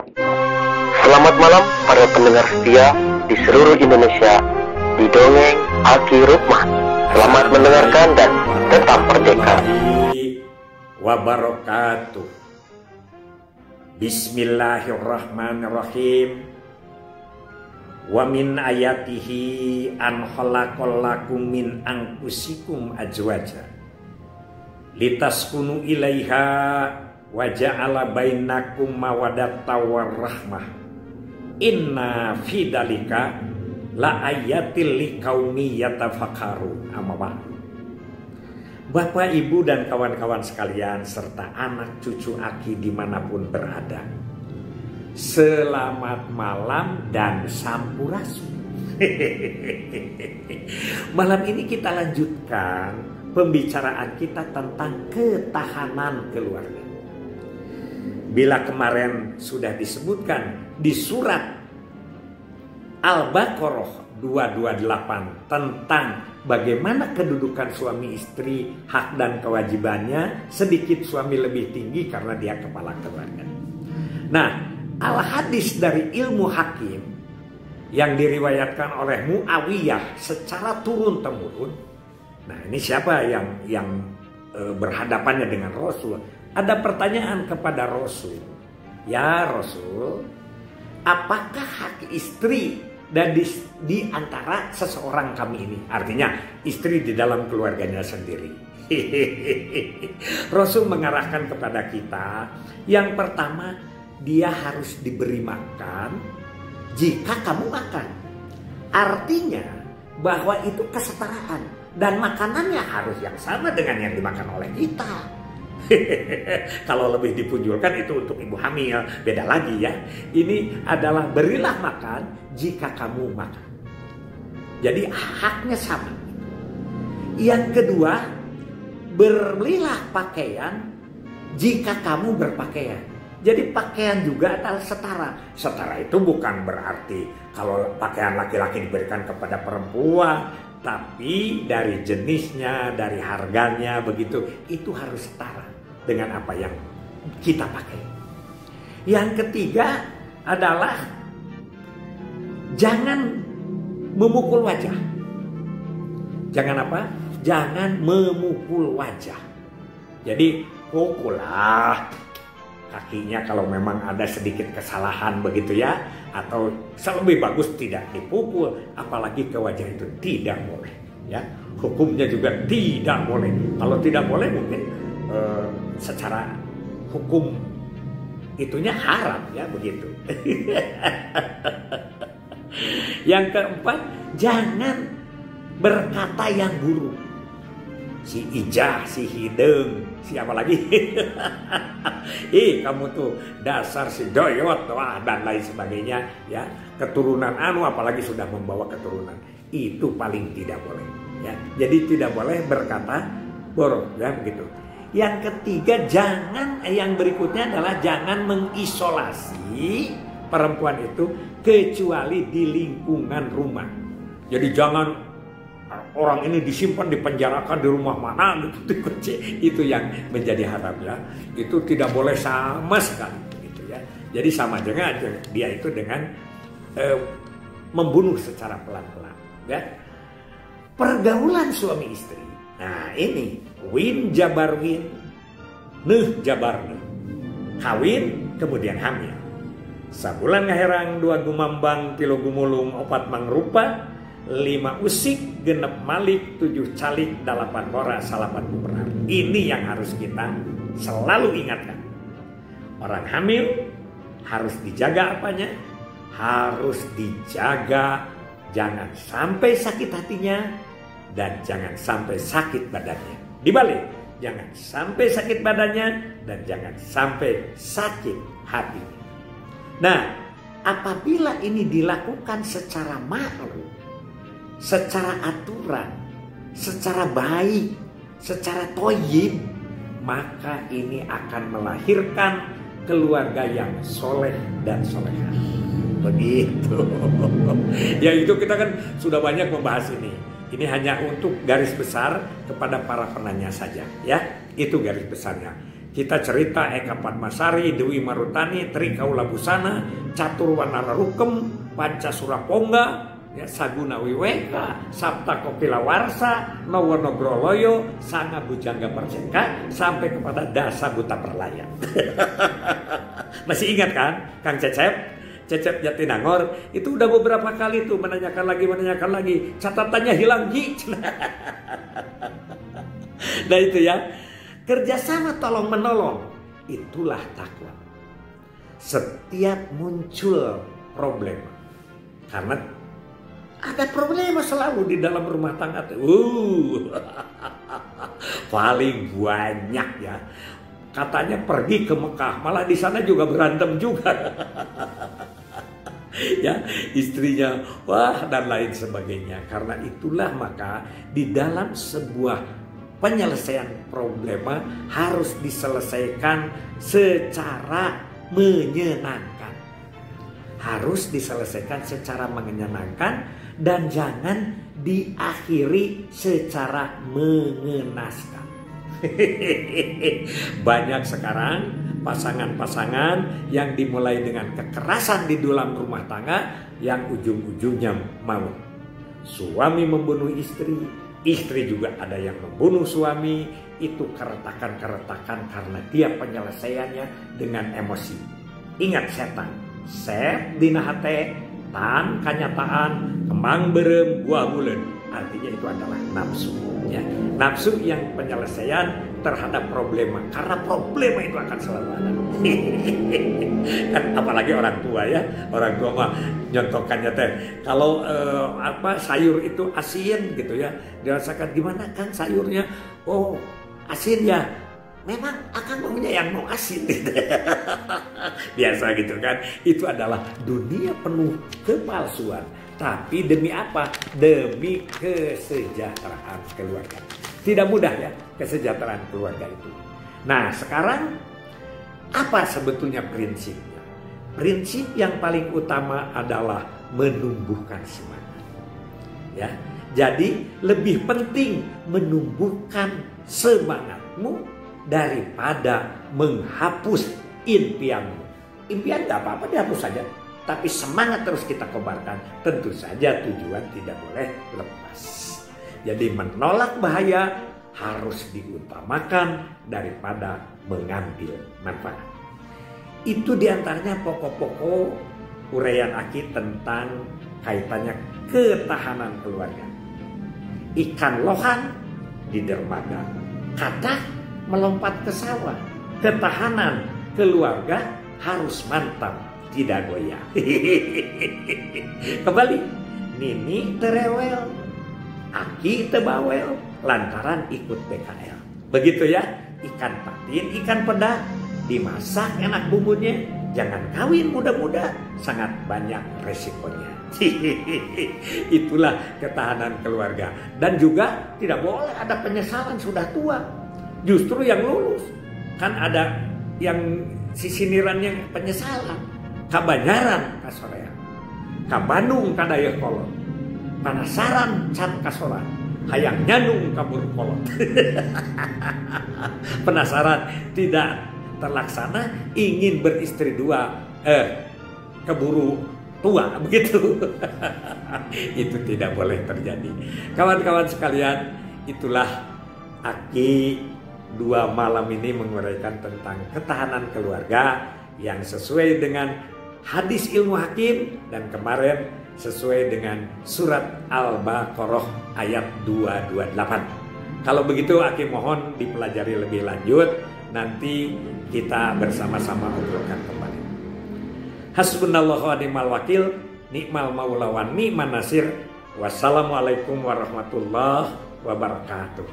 Selamat malam para pendengar setia di seluruh Indonesia di Dongeng Aki Rukman. Selamat mendengarkan dan tetap merdeka. Wabarakatuh. Bismillahirrahmanirrahim. Wa min ayatihi an khalaqalakum min anfusikum azwaja litaskunu ilaiha wa ja'ala bainakum mawaddatan warahmah. Inna fi dzalika la ayatil liqaumi yatafakkarun. Bapak, Ibu, dan kawan-kawan sekalian serta anak cucu Aki dimanapun berada, selamat malam dan sampurasun. Malam ini kita lanjutkan pembicaraan kita tentang ketahanan keluarga. Bila kemarin sudah disebutkan di surat Al-Baqarah 228 tentang bagaimana kedudukan suami istri, hak dan kewajibannya, sedikit suami lebih tinggi karena dia kepala keluarga. Nah, al-hadis dari ilmu hakim yang diriwayatkan oleh Muawiyah secara turun-temurun. Nah, ini siapa yang berhadapannya dengan Rasul? Ada pertanyaan kepada Rasul. Ya Rasul, apakah hak istri dan di antara seseorang kami ini? Artinya istri di dalam keluarganya sendiri. Rasul mengarahkan kepada kita, yang pertama, dia harus diberi makan jika kamu makan. Artinya bahwa itu kesetaraan dan makanannya harus yang sama dengan yang dimakan oleh kita. Kalau lebih dipunjulkan itu untuk ibu hamil, beda lagi ya. Ini adalah berilah makan jika kamu makan. Jadi haknya sama. Yang kedua, berilah pakaian jika kamu berpakaian. Jadi pakaian juga adalah setara. Setara itu bukan berarti kalau pakaian laki-laki diberikan kepada perempuan, tapi dari jenisnya, dari harganya begitu, itu harus setara dengan apa yang kita pakai. Yang ketiga adalah jangan memukul wajah. Jangan apa? Jangan memukul wajah. Jadi pukullah kakinya kalau memang ada sedikit kesalahan begitu ya, atau lebih bagus tidak dipukul, apalagi ke wajah itu tidak boleh ya. Hukumnya juga tidak boleh. Kalau tidak boleh mungkin secara hukum itunya haram ya begitu. Yang keempat, jangan berkata yang buruk. Si ijah, si hidung, siapa lagi? Kamu tuh dasar si doyot, wah, dan lain sebagainya ya. Keturunan apalagi sudah membawa keturunan, itu paling tidak boleh ya. Jadi tidak boleh berkata buruk ya begitu. Yang ketiga, yang berikutnya adalah jangan mengisolasi perempuan itu kecuali di lingkungan rumah. Jadi jangan orang ini disimpan, dipenjarakan di rumah mana gitu, itu yang menjadi haram ya. Itu tidak boleh sama sekali gitu ya. Jadi sama dengan dia itu dengan membunuh secara pelan-pelan ya. Pergaulan suami istri. Nah, ini win jabar win, neuh jabar neuh. Kawin kemudian hamil. Sabulan ngaherang, 2 gumambang, 3 gumulung, 4 mangrupa, 5 usik, 6 malik, 7 calik, 8 bora, 8 kuperan. Ini yang harus kita selalu ingatkan. Orang hamil harus dijaga apanya? Harus dijaga jangan sampai sakit hatinya dan jangan sampai sakit badannya. Dibalik, jangan sampai sakit badannya dan jangan sampai sakit hatinya. Nah, apabila ini dilakukan secara ma'ruf, secara aturan, secara baik, secara thayyib, maka ini akan melahirkan keluarga yang soleh dan solehah. Begitu. Ya itu kita kan sudah banyak membahas ini. Ini hanya untuk garis besar kepada para penanya saja, ya. Itu garis besarnya. Kita cerita Eka Padmasari, Dewi Marutani, Tri Kaula Busana, Catur Wanara Rukem, Pancasura Pongga, ya, Saguna Wiweka, Sabta Kopila Warsa, Nowonogroloyo, Sanga Bujangga Perseka, sampai kepada Dasa Buta Perlayan. Masih ingat kan Kang Cecep? Cecep Jatinangor itu udah beberapa kali tuh menanyakan lagi, catatannya hilang Ji. Nah itu ya, kerjasama tolong menolong, itulah takwa. Setiap muncul problema, karena ada problema selalu di dalam rumah tangga. Paling banyak ya. Katanya pergi ke Mekah, malah di sana juga berantem juga. Ya, istrinya, wah, dan lain sebagainya. Karena itulah maka di dalam sebuah penyelesaian problema harus diselesaikan secara menyenangkan. Harus diselesaikan secara menyenangkan dan jangan diakhiri secara mengenaskan. Banyak sekarang pasangan-pasangan yang dimulai dengan kekerasan di dalam rumah tangga yang ujung-ujungnya mau suami membunuh istri, istri juga ada yang membunuh suami. Itu keretakan-keretakan karena dia penyelesaiannya dengan emosi. Ingat setan, set dina hate, tan kanyataan, kembang berem buah bulan. Artinya itu adalah nafsu. Ya. Nafsu yang penyelesaian terhadap problema, karena problema itu akan selalu ada. Kan apalagi orang tua ya, orang tua mah nyontokannya teh kalau sayur itu asin gitu ya, dirasakan gimana kan sayurnya, oh asin ya, memang akan maunya yang mau asin gitu. Biasa gitu kan. Itu adalah dunia penuh kepalsuan. Tapi demi apa? Demi kesejahteraan keluarga. Tidak mudah ya kesejahteraan keluarga itu. Nah sekarang apa sebetulnya prinsipnya? Prinsip yang paling utama adalah menumbuhkan semangat. Ya, jadi lebih penting menumbuhkan semangatmu daripada menghapus impianmu. Impian gak apa-apa dihapus saja. Tapi semangat terus kita kobarkan. Tentu saja tujuan tidak boleh lepas. Jadi menolak bahaya harus diutamakan daripada mengambil manfaat. Itu diantaranya pokok-pokok uraian Aki tentang kaitannya ketahanan keluarga. Ikan lohan di dermaga, katak melompat ke sawah. Ketahanan keluarga harus mantap, tidak goyah. Kembali, Nini terewel, Aki tebawel, lantaran ikut PKL. Begitu ya, ikan patin, ikan peda, dimasak enak bumbunya, jangan kawin muda-muda, sangat banyak resikonya. Itulah ketahanan keluarga. Dan juga tidak boleh ada penyesalan sudah tua. Justru yang lulus, kan ada yang sisinirannya penyesalan. Kabanyaran kasorean, ka Bandung kadaya kolot, panasaran can kasoran, hayang nyandung kabur kolot. Penasaran tidak terlaksana, ingin beristri dua, keburu tua begitu. Itu tidak boleh terjadi. Kawan-kawan sekalian, itulah Aki 2 malam ini menguraikan tentang ketahanan keluarga yang sesuai dengan hadis ilmu hakim, dan kemarin sesuai dengan surat Al-Baqarah ayat 228. Kalau begitu Aki mohon dipelajari lebih lanjut, nanti kita bersama-sama obrolkan kembali. Hasbunallahu wa ni'mal wakil, ni'mal maula wa ni'man nasir. Wassalamualaikum warahmatullahi wabarakatuh.